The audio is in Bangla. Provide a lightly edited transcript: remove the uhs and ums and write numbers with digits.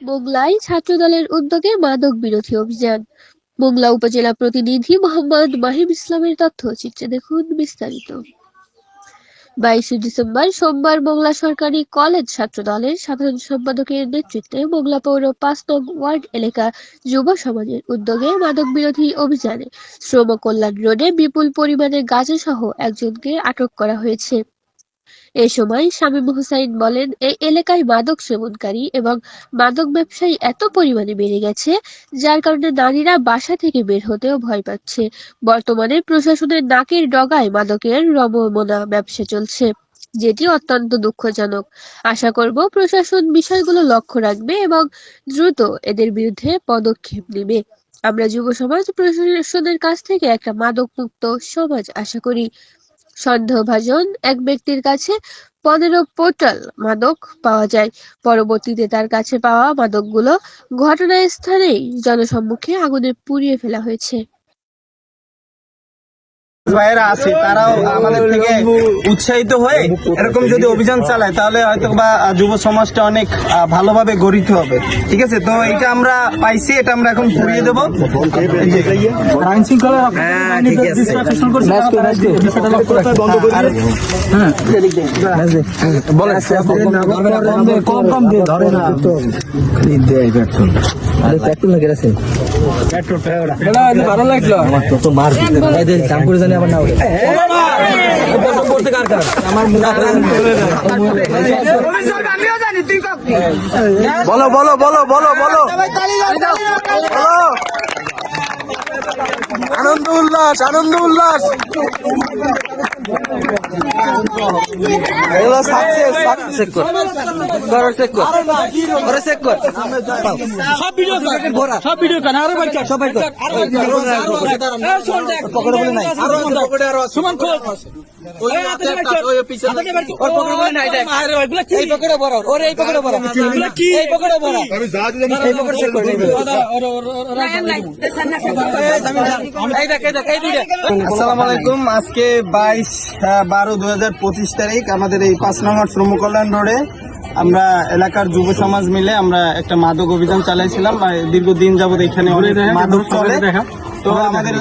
মোংলায় ছাত্রদলের উদ্যোগে মাদক বিরোধী অভিযান। মোংলা উপজেলা প্রতিনিধি মোহাম্মদ মাহিম ইসলামের তথ্যচিত্রে দেখুন বিস্তারিত। 22শে ডিসেম্বর সোমবার মোংলা সরকারি কলেজ ছাত্রদলের সাধারণ সম্পাদকের নেতৃত্বে মোংলা পৌর ৫ নং ওয়ার্ড এলাকা যুব সমাজের উদ্যোগে মাদক বিরোধী অভিযানে শ্রম কল্যাণ রোডে বিপুল পরিমাণে গাঁজাসহ একজনকে আটক করা হয়েছে। এ সময় শামীম হোসাইন বলেন, এই এলাকায় মাদক সেবনকারী এবং মাদক ব্যবসায়ী এত পরিমাণে বেড়ে গেছে, যার কারণে নারীরা বাসা থেকে বের হতেও ভয় পাচ্ছে। বর্তমানে প্রশাসনের নাকের ডগায় মাদকের রমরমা ব্যবসা চলছে, যেটি অত্যন্ত দুঃখজনক। আশা করব প্রশাসন বিষয়গুলো লক্ষ্য রাখবে এবং দ্রুত এদের বিরুদ্ধে পদক্ষেপ নেবে। আমরা যুব সমাজ প্রশাসনের কাছ থেকে একটা মাদক মুক্ত সমাজ আশা করি। সন্দেহভাজন এক ব্যক্তির কাছে 15 বোতল মাদক পাওয়া যায়। পরবর্তীতে তার কাছে পাওয়া মাদকগুলো ঘটনাস্থলেই জনসম্মুখে আগুনে পুড়িয়ে ফেলা হয়েছে। ভাইয়েরা আছে তারাও আমাদের থেকে উৎসাহিত হয়ে এরকম যদি অভিযান চালায় তাহলে হয়তো বা যুব সমাজটা অনেক ভালোভাবে গড়িত হবে। ঠিক আছে, তো এটা আমরা পাইছি, এটা আমরা এখন পুড়িয়ে দেবো। আইন শৃঙ্খলা ভালো লাগলো আমার তো মার দাম করে জানি আমার না বলো বলো বলো বলো বলো আনন্দ উল্লাস আনন্দ উল্লাস আসসালামু আলাইকুম। আজকে 22/12/2025 তারিখ আমাদের এই 5 নম্বর শ্রম কল্যাণ রোডে আমরা এলাকার যুব সমাজ মিলে আমরা একটা মাদক অভিযান চালাইছিলাম। দীর্ঘদিন যাবত এখানে মাদক চলে, তো আমাদের